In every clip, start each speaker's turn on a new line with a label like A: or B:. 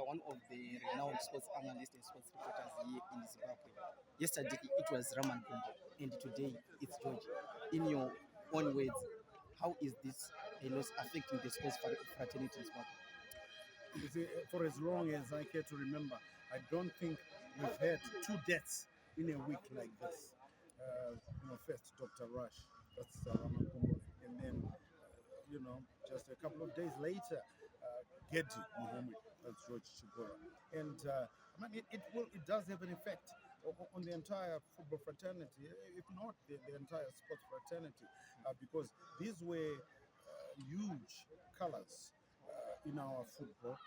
A: one of the renowned sports analysts and sports reporters here in Zimbabwe. Yesterday it was Raman Gumbo, and today it's George. In your own words, how is this loss affecting the sports fraternity in Zimbabwe?
B: You see, for as long as I care to remember, I don't think we've had two deaths in a week like this. First Dr. Rush, that's Raman Gumbo, and then just a couple of days later, Gedi Muhammad, that's George Chigova. And it does have an effect on the entire football fraternity, if not the entire sports fraternity, because these were huge colors in our football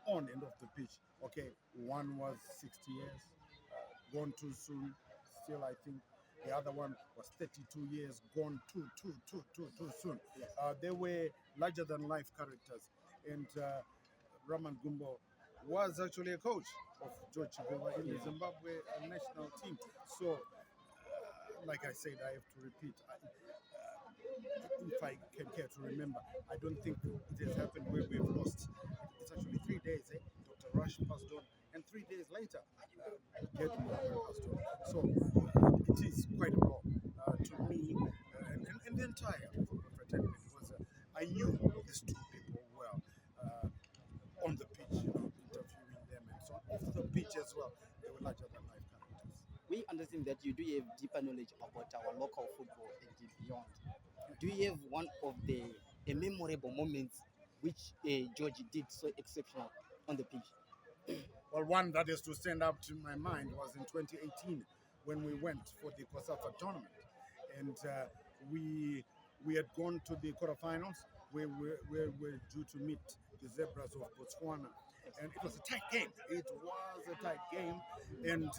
B: on and off the pitch. Okay, one was 60 years, gone too soon. Still, I think the other one was 32 years, gone too soon. They were larger than life characters. And Raman Gumbo was actually a coach of George Chigova in the Zimbabwe national team. So, like I said, I have to repeat, if I can care to remember, I don't think it has happened where we've lost. It's actually 3 days. Dr. Rush passed on, and 3 days later, Gedi passed on. So it is quite a blow to me and the entire football fraternity, because I knew these two people well on the pitch, interviewing them and so on. Off the pitch as well, they were larger than life characters.
A: We understand that you do have deeper knowledge about our local football and beyond. Do you have one of the memorable moments which George did so exceptional on the pitch?
B: Well, one that is to stand up to my mind was in 2018 when we went for the COSAFA tournament, and we had gone to the quarterfinals where we were due to meet the Zebras of Botswana, and it was a tight game. It was a tight game, and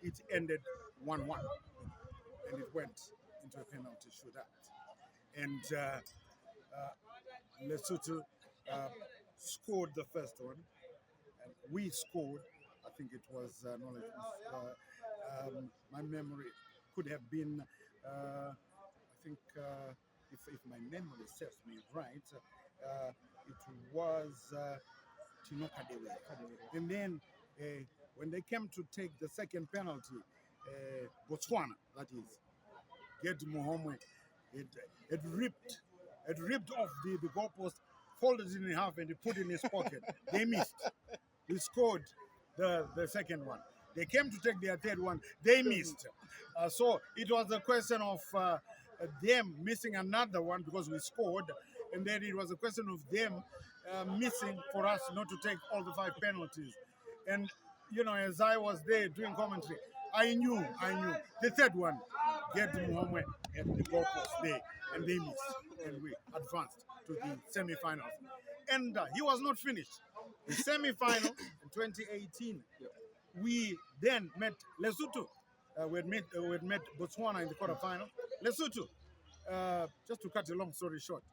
B: it ended 1-1, and it went into a penalty shootout. And Lesotho scored the first one, and we scored. I think it was my memory could have been. I think if my memory serves me right, it was Tino Kadewe. And then when they came to take the second penalty, Botswana, that is, Gedi Muhammad, it ripped off the goalpost, folded it in half, and he put it in his pocket. They missed. We scored the second one. They came to take their third one. They missed. So it was a question of them missing another one because we scored. And then it was a question of them missing for us not to take all the 5 penalties. And, as I was there doing commentary, I knew. The third one, Gedi Muhammad at the goalpost there, and they missed. And we advanced to the semi-finals. And he was not finished. The semi-final in 2018, we then met Lesotho. We had met Botswana in the quarterfinal. Lesotho, just to cut a long story short,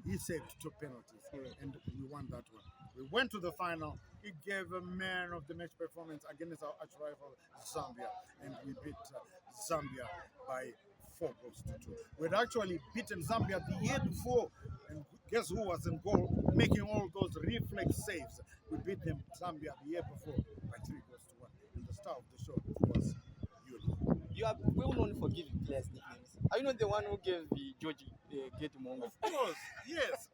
B: he saved 2 penalties, and we won that one. We went to the final. He gave a man of the match performance against our arch rival Zambia, and we beat Zambia by 4-2. We had actually beaten Zambia the year before, and guess who was in goal, making all those reflex saves? We beat them, Zambia, the year before by 3-1. And the star of the show was you.
A: You are well known for giving players nicknames. Are you not the one who gave the George Gedi Muhammad?
B: Of course, yes.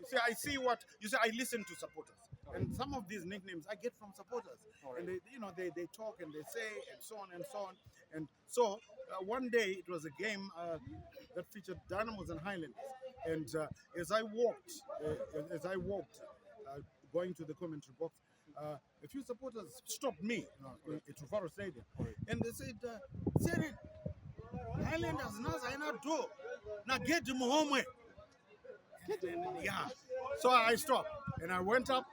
B: See, I see what you say. I listen to supporters, and some of these nicknames I get from supporters, and they talk and they say and so on and so on. And so one day it was a game that featured Dynamos and Highlanders, and as I walked, going to the commentary box, a few supporters stopped me at Rufaro Stadium, and they said, "Serin, Highlanders naza ina do na Gedi Muhammad." Yeah. So I stopped and I went up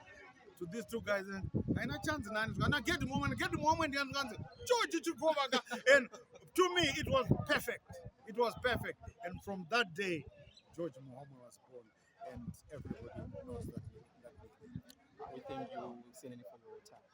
B: to these two guys and I had a chance and Gedi Muhammad, George Chigova. And to me it was perfect. It was perfect. And from that day, George Muhammad was born, and everybody knows that.
A: We thank you, Senani, for your time.